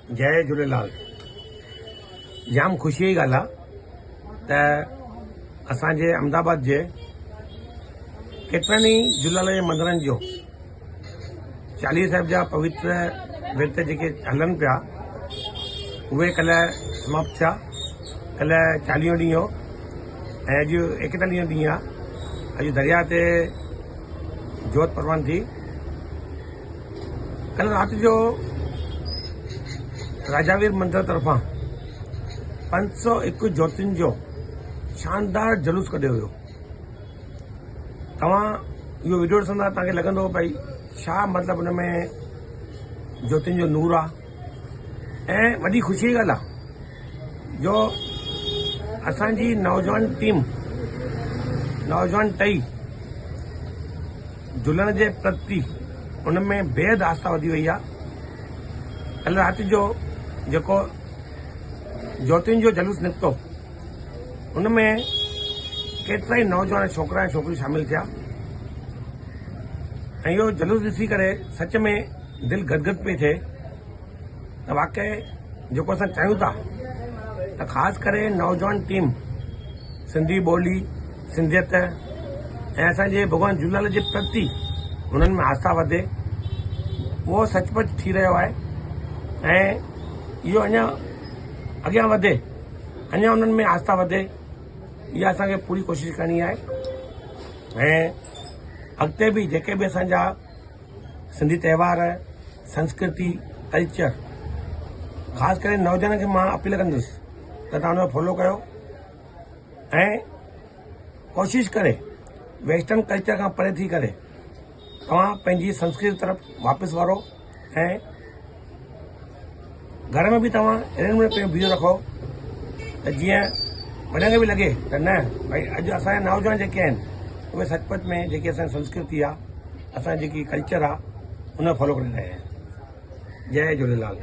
जय झूलेलाल। जाम खुशी जी ॻाल्हि आहे त असांजे अहमदाबाद जे केतिरनि ई झूलेलाल जे मंदरनि जो चालीहे साहिब जा पवित्र विर्त जेके हलनि पिया उहे कल्ह समाप्त थिया। कल्ह 40 ॾींहं हो ऐं अॼु 41 ॾींहं आहे। अॼु दरिया ते जोत परवान थी। कल्ह राति जो राजावीर मंदिर तरफ़ां 501 ज्योतियुनि जो शानदार जुलूस कढियो वियो। तव्हां इहो वीडियो ॾिसंदा तव्हांखे लॻंदो भई छा मतिलबु हुन में ज्योतियुनि जो नूर आहे। ऐं वॾी ख़ुशी जी ॻाल्हि आहे जो असांजी नौजवान टीम नौजवान टई झूलण जे प्रति उन में बेहद आस्था वधी वई आहे। कल्ह राति जो जेको ज्योतियुनि जो जुलूस निकितो उन में केतिरा ई नौजवान छोकिरा ऐं छोकिरियूं शामिल थिया ऐं इहो जुलूस ॾिसी करे सच में दिलि गदगद पई थिए त वाक़ई जेको असां चाहियूं था त ख़ासि करे नौजवान टीम सिंधी ॿोली सिंधियत ऐं असांजे भॻवान झूलेलाल जे प्रति उन्हनि में आस्था वधे उहो सचमुच थी रहियो आहे ऐं इहो अञा अॻियां वधे, अञा उन्हनि में आस्था वधे, इहा असांखे पूरी कोशिशि करणी आहे। ऐं अॻिते बि जेके बि असांजा सिंधी त्योहार संस्कृति कल्चर ख़ासि करे नौजवान खे मां अपील कंदुसि त तव्हां हुनजो फॉलो कयो ऐं कोशिशि करे वेस्टर्न कल्चर खां परे थी करे तव्हां पंहिंजी संस्कृति तरफ़ वापसि वारो ऐं घर में भी तव्हां अहिड़े नमूने पंहिंजो बीहो रखो त जीअं वॾनि खे बि लॻे त न भई अॼु असांजा नौजवान जेके आहिनि उहे सचमुच में जेकी असांजी संस्कृति आहे असांजी जेकी कल्चर आहे उन फॉलो करे रहिया आहिनि। जय झूलेलाल।